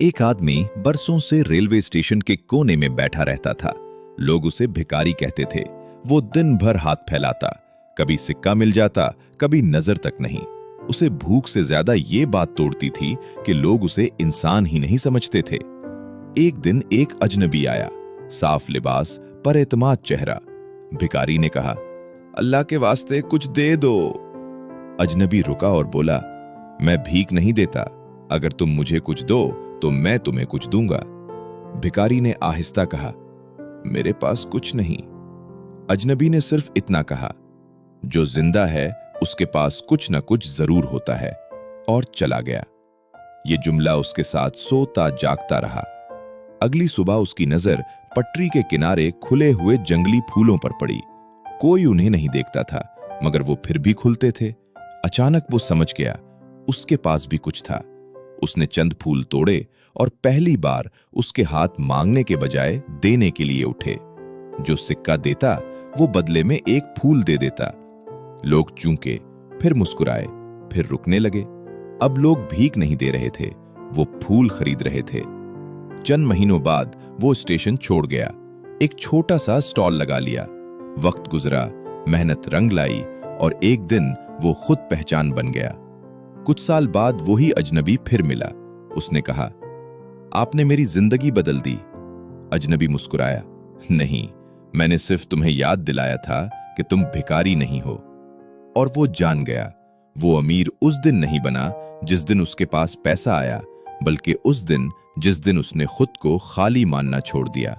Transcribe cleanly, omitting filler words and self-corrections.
एक आदमी बरसों से रेलवे स्टेशन के कोने में बैठा रहता था। लोग उसे भिखारी कहते थे। वो दिन भर हाथ फैलाता, कभी सिक्का मिल जाता, कभी नजर तक नहीं। उसे भूख से ज्यादा ये बात तोड़ती थी कि लोग उसे इंसान ही नहीं समझते थे। एक दिन एक अजनबी आया, साफ लिबास पर एतमाद चेहरा। भिखारी ने कहा, अल्लाह के वास्ते कुछ दे दो। अजनबी रुका और बोला, मैं भीख नहीं देता, अगर तुम मुझे कुछ दो तो मैं तुम्हें कुछ दूंगा। भिखारी ने आहिस्ता कहा, मेरे पास कुछ नहीं। अजनबी ने सिर्फ इतना कहा, जो जिंदा है उसके पास कुछ न कुछ जरूर होता है, और चला गया। ये जुमला उसके साथ सोता जागता रहा। अगली सुबह उसकी नजर पटरी के किनारे खुले हुए जंगली फूलों पर पड़ी। कोई उन्हें नहीं देखता था, मगर वो फिर भी खुलते थे। अचानक वो समझ गया, उसके पास भी कुछ था। उसने चंद फूल तोड़े और पहली बार उसके हाथ मांगने के बजाय देने के लिए उठे। जो सिक्का देता वो बदले में एक फूल दे देता। लोग चूके, फिर मुस्कुराए, फिर रुकने लगे। अब लोग भीख नहीं दे रहे थे, वो फूल खरीद रहे थे। चंद महीनों बाद वो स्टेशन छोड़ गया, एक छोटा सा स्टॉल लगा लिया। वक्त गुजरा, मेहनत रंग लाई, और एक दिन वो खुद पहचान बन गया। कुछ साल बाद वही अजनबी फिर मिला। उसने कहा, आपने मेरी जिंदगी बदल दी। अजनबी मुस्कुराया, नहीं, मैंने सिर्फ तुम्हें याद दिलाया था कि तुम भिखारी नहीं हो। और वो जान गया, वो अमीर उस दिन नहीं बना जिस दिन उसके पास पैसा आया, बल्कि उस दिन जिस दिन उसने खुद को खाली मानना छोड़ दिया।